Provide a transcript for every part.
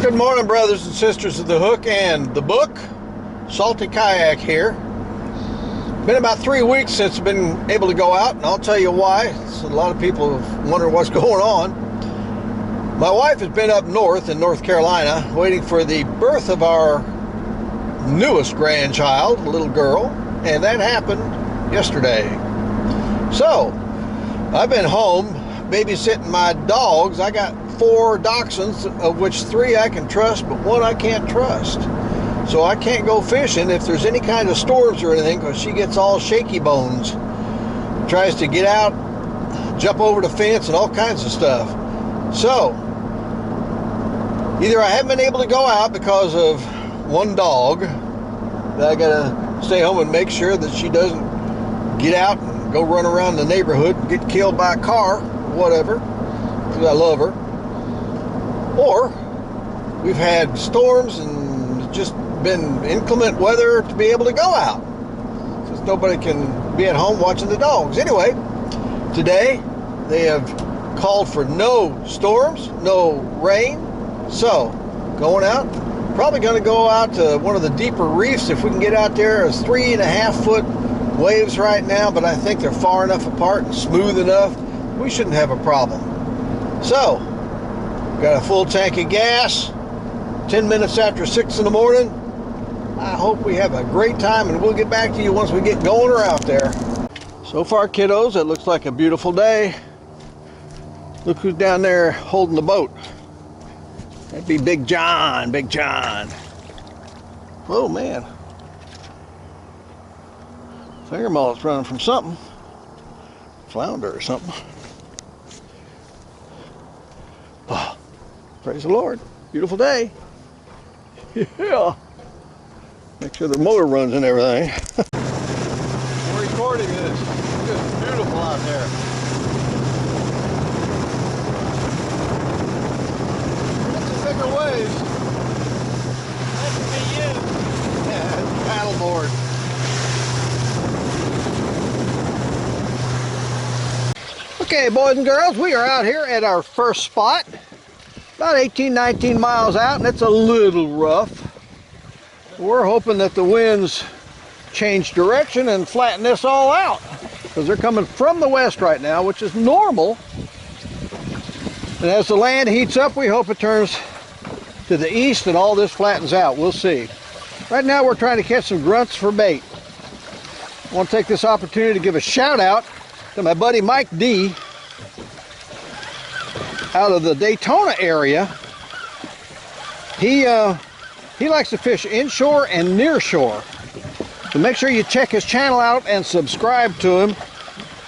Good morning, brothers and sisters of the hook and the book. Salty Kayak here. Been about 3 weeks since I've been able to go out, and I'll tell you why. So a lot of people wonder what's going on. My wife has been up north in North Carolina waiting for the birth of our newest grandchild, a little girl, and that happened yesterday. So I've been home babysitting my dogs. I got 4 dachshunds, of which 3 I can trust, but 1 I can't trust. So I can't go fishing if there's any kind of storms or anything, because she gets all shaky bones. Tries to get out, jump over the fence, and all kinds of stuff. So either I haven't been able to go out because of 1 dog, that I gotta stay home and make sure that she doesn't get out and go run around the neighborhood and get killed by a car, or whatever, because I love her. Or we've had storms and just been inclement weather to be able to go out, since nobody can be at home watching the dogs. Anyway, today they have called for no storms, no rain. So going out, probably going to go out to one of the deeper reefs if we can get out there. There's 3.5 foot waves right now, but I think they're far enough apart and smooth enough we shouldn't have a problem. So got a full tank of gas, 10 minutes after 6 in the morning. I hope we have a great time, and we'll get back to you once we get going or out there. So far, kiddos, it looks like a beautiful day. Look who's down there holding the boat. That'd be Big John, Big John. Oh man. Finger mullet's running from something. Flounder or something. Oh, praise the Lord. Beautiful day. Yeah. Make sure the motor runs and everything. We're recording this. It's just beautiful out there. Get some bigger waves. That could be you. Yeah, it's a paddleboard. Okay, boys and girls, we are out here at our first spot. About 18-19 miles out, and it's a little rough. We're hoping that the winds change direction and flatten this all out, because they're coming from the west right now, which is normal. And as the land heats up, we hope it turns to the east and all this flattens out. We'll see. Right now we're trying to catch some grunts for bait. I want to take this opportunity to give a shout out to my buddy Mike D out of the Daytona area. He likes to fish inshore and near shore. So make sure you check his channel out and subscribe to him,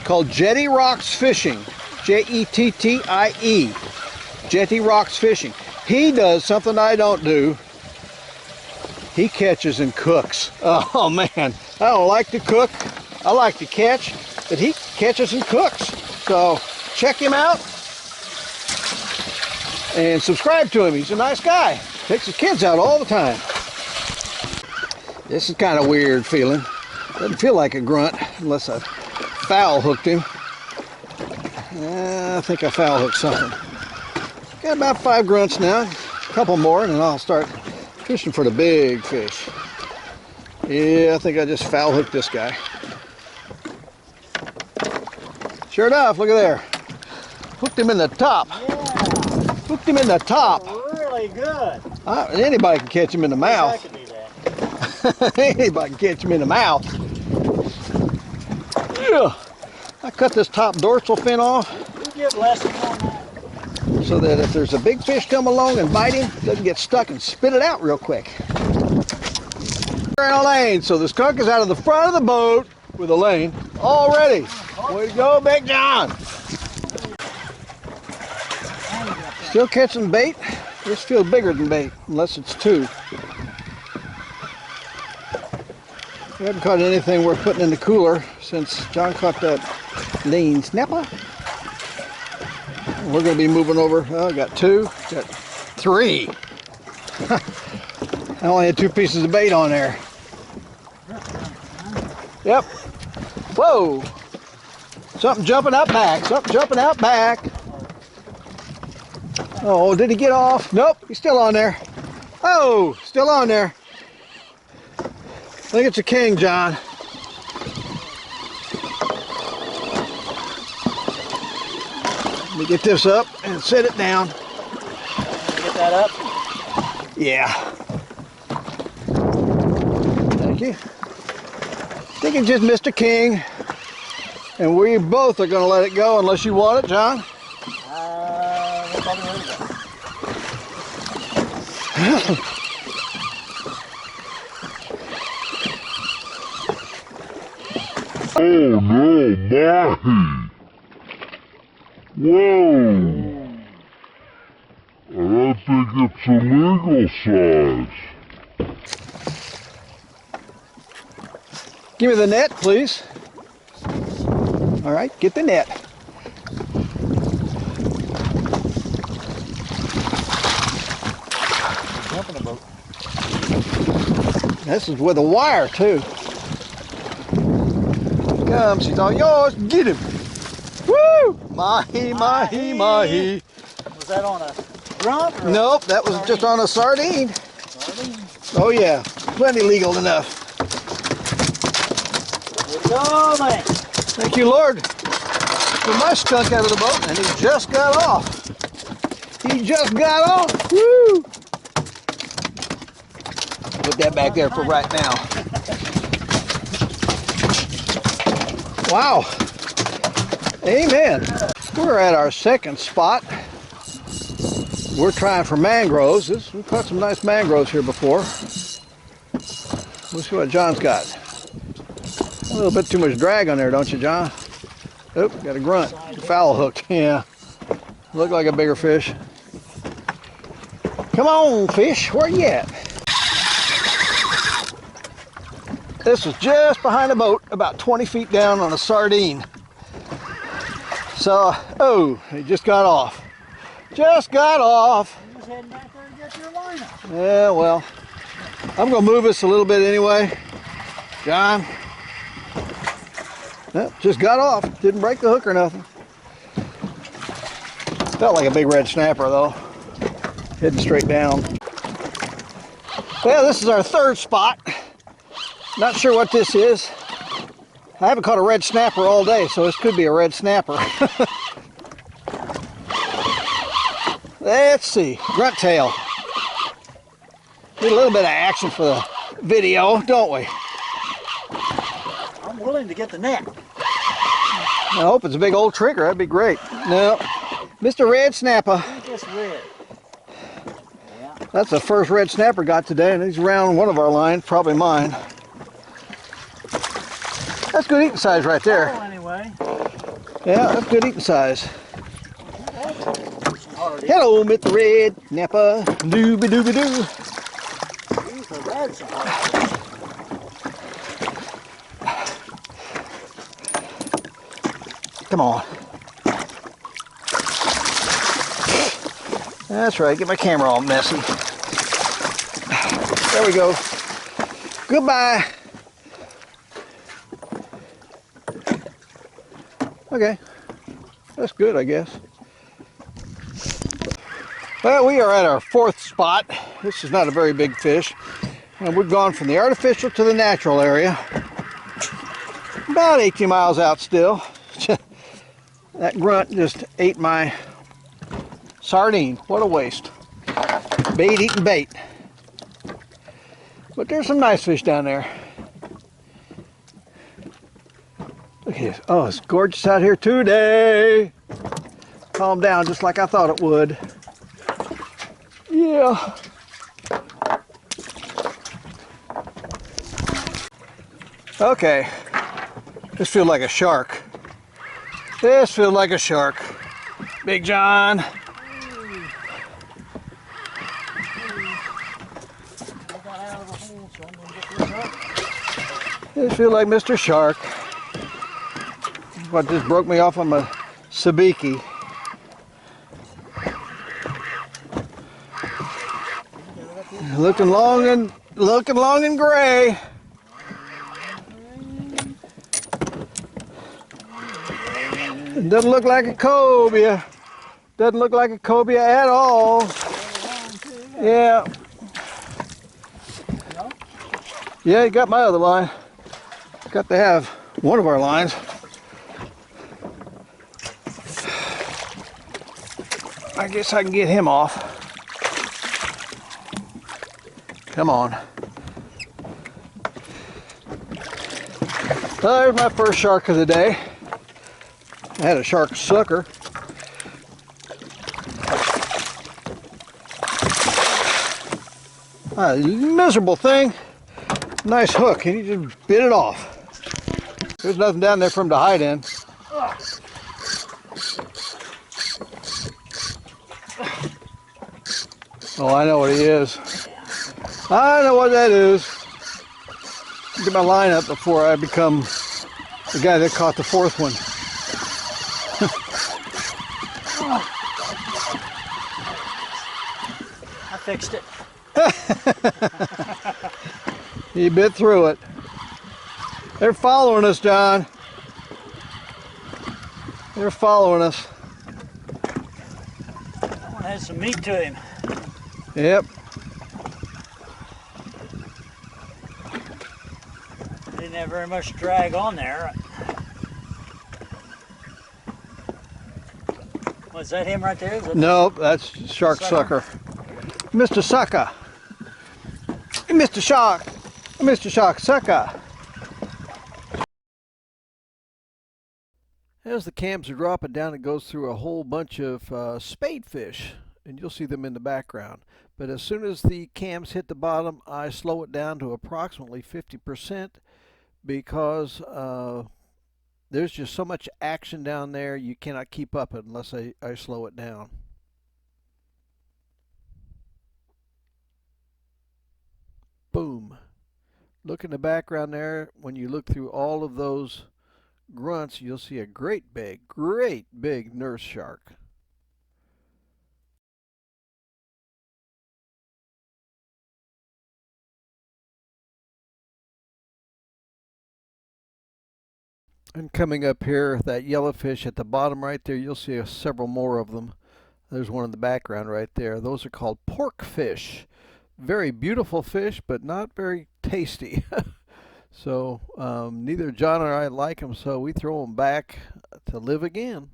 called Jetty Rocks Fishing. Jettie. Jetty Rocks Fishing. He does something I don't do. He catches and cooks. Oh man, I don't like to cook. I like to catch, but he catches and cooks. So check him out and subscribe to him. He's a nice guy. Takes his kids out all the time. This is kind of weird feeling. Doesn't feel like a grunt unless I foul hooked him. I think I foul hooked something. Got about 5 grunts now. A couple more and then I'll start fishing for the big fish. Yeah, I think I just foul hooked this guy. Sure enough, look at there. Hooked him in the top. Yeah. Hooked him in the top. Really good. Anybody can catch him in the mouth. Anybody can catch him in the mouth. Yeah. I cut this top dorsal fin off. You give lessons on that. So that if there's a big fish come along and bite him, it doesn't get stuck and spit it out real quick. We're in a lane, so the skunk is out of the front of the boat with a lane already. Way to go, Big John. Still catching bait. This feels bigger than bait, unless it's 2. We haven't caught anything worth putting in the cooler since John caught that lean snapper. We're going to be moving over. Oh, I got 2, got 3. I only had 2 pieces of bait on there. Yep. Whoa. Something jumping out back. Something jumping out back. Oh, did he get off? Nope, he's still on there. Oh, still on there. I think it's a king, John. Let me get this up and set it down. Get that up. Yeah. Thank you. I think it just missed a king. And we both are going to let it go unless you want it, John. We'll probably let it go. Oh no, Mahi! Whoa! I think it's a legal size. Give me the net, please. All right, get the net. Jump in the boat. This is with a wire, too. Here he comes, he's all yours. Get him. Woo! Mahi, mahi, mahi. Was that on a grunt? Or Nope, that was just on a sardine. sardine? Oh, yeah. Plenty legal enough. Good go, man. Thank you, Lord. Put my skunk out of the boat, and he just got off. He just got off. Woo! Put that back there for right now. Wow. Amen. We're at our second spot. We're trying for mangroves. We've caught some nice mangroves here before. Let's see what John's got. A little bit too much drag on there, don't you, John? Oh, got a grunt. Foul hooked. Yeah. Look like a bigger fish. Come on, fish. Where you at? This was just behind the boat, about 20 feet down on a sardine. So, oh, he just got off. Just got off. You just heading back there to get your line up. Yeah, well, I'm going to move us a little bit anyway. John. Nope, just got off. Didn't break the hook or nothing. Felt like a big red snapper, though. Heading straight down. Well, this is our third spot. Not sure what this is. I haven't caught a red snapper all day, so this could be a red snapper. Let's see. Grunt tail. Need a little bit of action for the video, don't we? I'm willing to get the net. I hope it's a big old trigger. That'd be great. No. Mr. Red Snapper. Just red. Yeah. That's the first red snapper got today, and he's around one of our lines, probably mine. That's good eating size right there. Oh, anyway. Yeah, that's good eating size. Hello, Mr. Red Snapper. Dooby dooby doo. He's a red snapper. Come on. That's right, get my camera all messy. There we go. Goodbye. Okay, that's good, I guess. Well, we are at our fourth spot. This is not a very big fish. And we've gone from the artificial to the natural area. About 18 miles out still. That grunt just ate my sardine. What a waste. Bait eating bait. But there's some nice fish down there. Look at this. Oh, it's gorgeous out here today. Calm down just like I thought it would. Yeah. Okay. This feels like a shark. This feels like a shark. Big John. This feels like Mr. Shark. What just broke me off on my sabiki. Looking long and gray. It doesn't look like a cobia. Doesn't look like a cobia at all. Yeah. No? Yeah, you got my other line. Got to have one of our lines. I guess I can get him off. Come on. Well, there's my first shark of the day. I had a shark sucker. Ah, miserable thing. Nice hook, and he just bit it off. There's nothing down there for him to hide in. Oh, I know what he is. I know what that is. Get my line up before I become the guy that caught the fourth one. I fixed it. He bit through it. They're following us, John. They're following us. That one has some meat to him. Yep. Didn't have very much drag on there. Was that him right there? Is that Nope, that's shark sucker. Mr. Sucker. Mr. Shark. Mr. Shark Sucker. As the cams are dropping down, it goes through a whole bunch of spadefish, and you'll see them in the background. But as soon as the cams hit the bottom, I slow it down to approximately 50% because there's just so much action down there, you cannot keep up unless I slow it down. Boom. Look in the background there. When you look through all of those grunts, you'll see a great big nurse shark. And coming up here, that yellowfish at the bottom right there, you'll see several more of them. There's one in the background right there. Those are called porkfish. Very beautiful fish, but not very tasty. So neither John or I like them, so we throw them back to live again.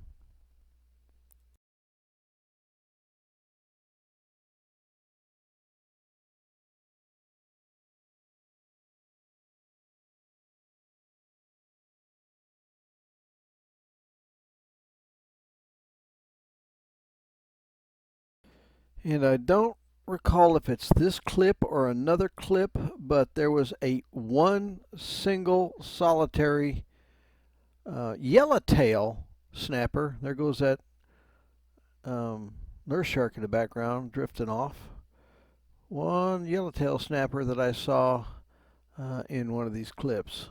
And I don't recall if it's this clip or another clip, but there was one single solitary yellowtail snapper. There goes that nurse shark in the background drifting off. One yellowtail snapper that I saw in one of these clips.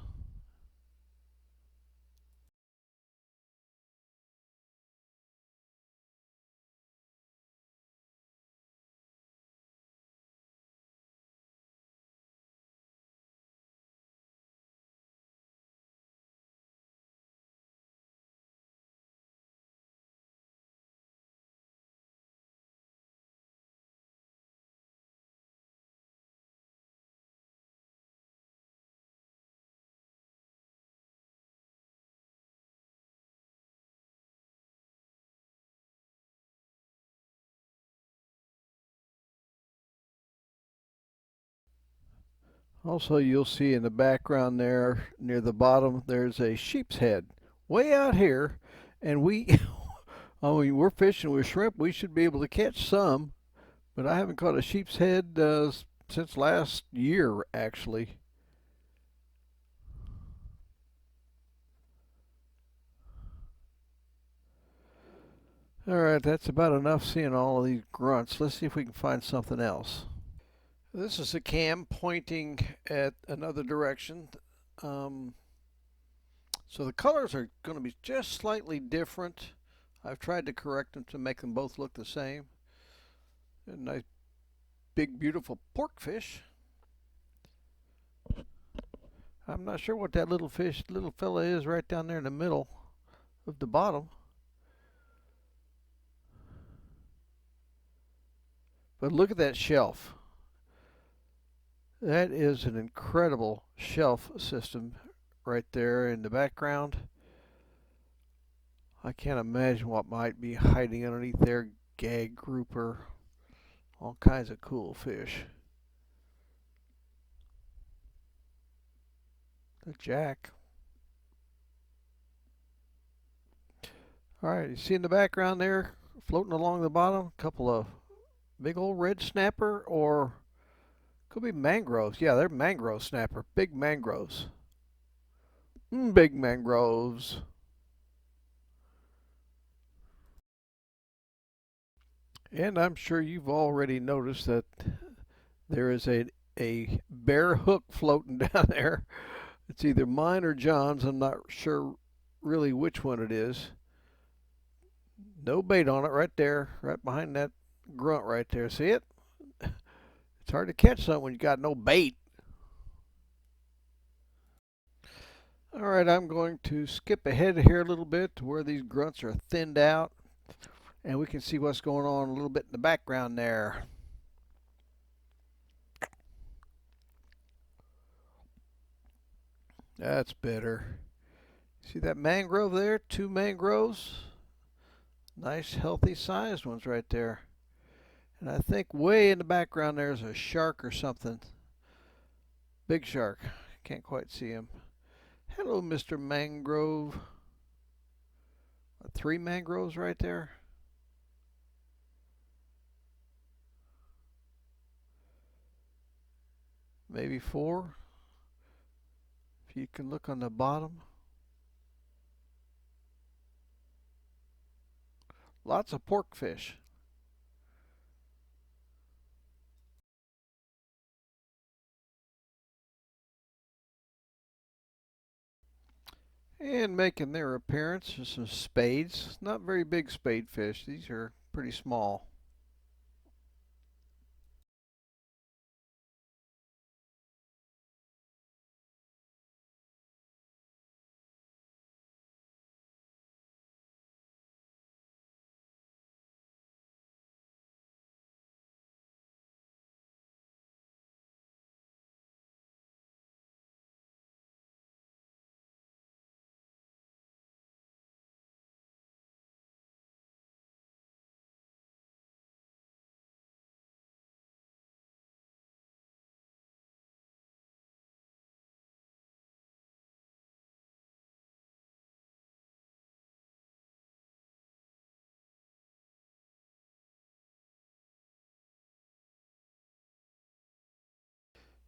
Also, you'll see in the background there, near the bottom, there's a sheep's head way out here, and I mean, we're fishing with shrimp. We should be able to catch some, but I haven't caught a sheep's head since last year, actually. All right, that's about enough seeing all of these grunts. Let's see if we can find something else. This is a cam pointing at another direction. So the colors are going to be just slightly different. I've tried to correct them to make them both look the same. A nice big beautiful porkfish. I'm not sure what that little fella is right down there in the middle of the bottom. But look at that shelf. That is an incredible shelf system right there in the background. I can't imagine what might be hiding underneath there. Gag grouper, all kinds of cool fish. The jack. All right, you see in the background there, floating along the bottom, a couple of big old red snapper, or could be mangroves. Yeah, they're mangrove snapper, big mangroves. Big mangroves. And I'm sure you've already noticed that there is a bare hook floating down there. It's either mine or John's. I'm not sure really which one it is. No bait on it right there, right behind that grunt right there. See it? It's hard to catch something when you got no bait. All right, I'm going to skip ahead here a little bit to where these grunts are thinned out, and we can see what's going on a little bit in the background there. That's better. See that mangrove there? 2 mangroves. Nice healthy sized ones right there. And I think way in the background there's a shark or something. Big shark. Can't quite see him. Hello, Mr. Mangrove. 3 mangroves right there. Maybe 4. If you can look on the bottom. Lots of pork fish. And making their appearance are some spades. Not very big spade fish. These are pretty small.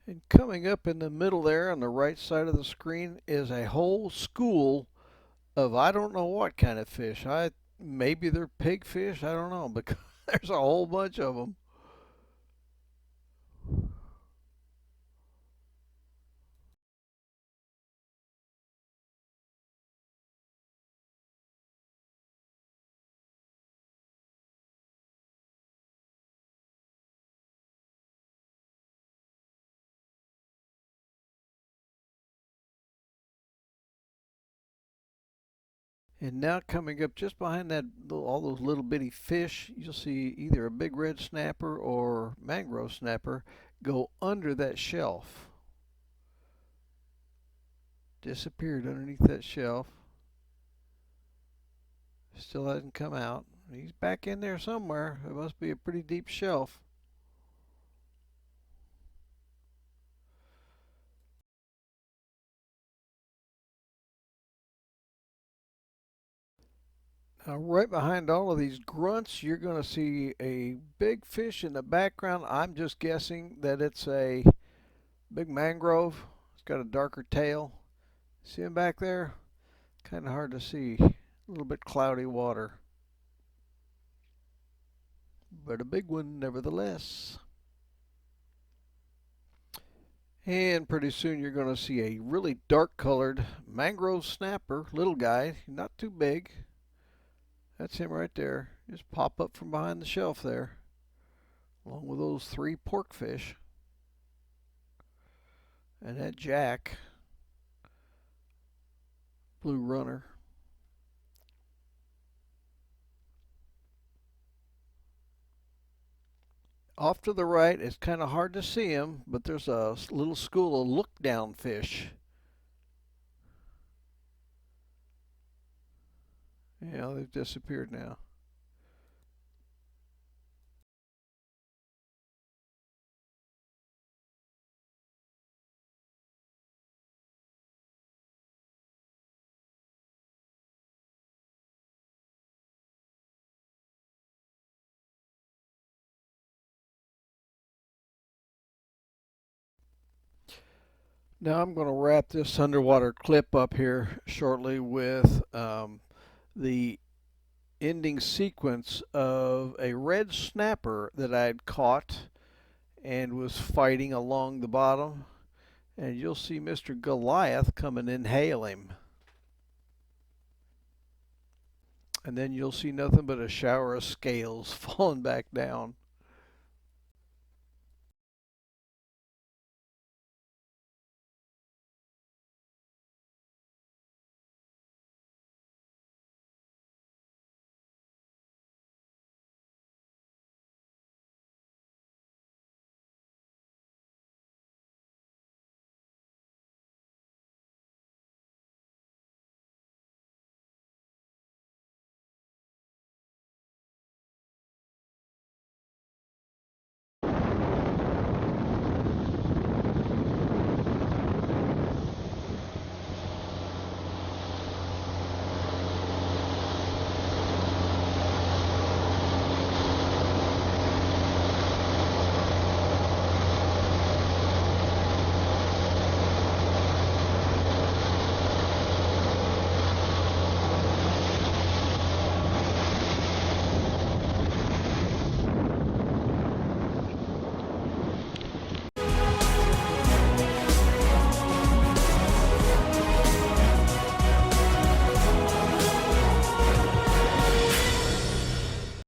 And coming up in the middle there on the right side of the screen is a whole school of I don't know what kind of fish. Maybe they're pigfish. I don't know, because there's a whole bunch of them. And now coming up just behind that, all those little bitty fish, you'll see either a big red snapper or mangrove snapper go under that shelf. Disappeared underneath that shelf. Still hasn't come out. He's back in there somewhere. It must be a pretty deep shelf. Now, right behind all of these grunts, you're going to see a big fish in the background. I'm just guessing that it's a big mangrove. It's got a darker tail. See him back there? Kind of hard to see. A little bit cloudy water. But a big one nevertheless. And pretty soon you're going to see a really dark colored mangrove snapper, little guy, not too big. That's him right there. Just pop up from behind the shelf there, along with those 3 pork fish. And that jack, blue runner. Off to the right, it's kind of hard to see them, but there's a little school of look-down fish. Yeah, they've disappeared now. Now I'm going to wrap this underwater clip up here shortly with the ending sequence of a red snapper that I had caught and was fighting along the bottom. And you'll see Mr. Goliath come and inhale him. And then you'll see nothing but a shower of scales falling back down.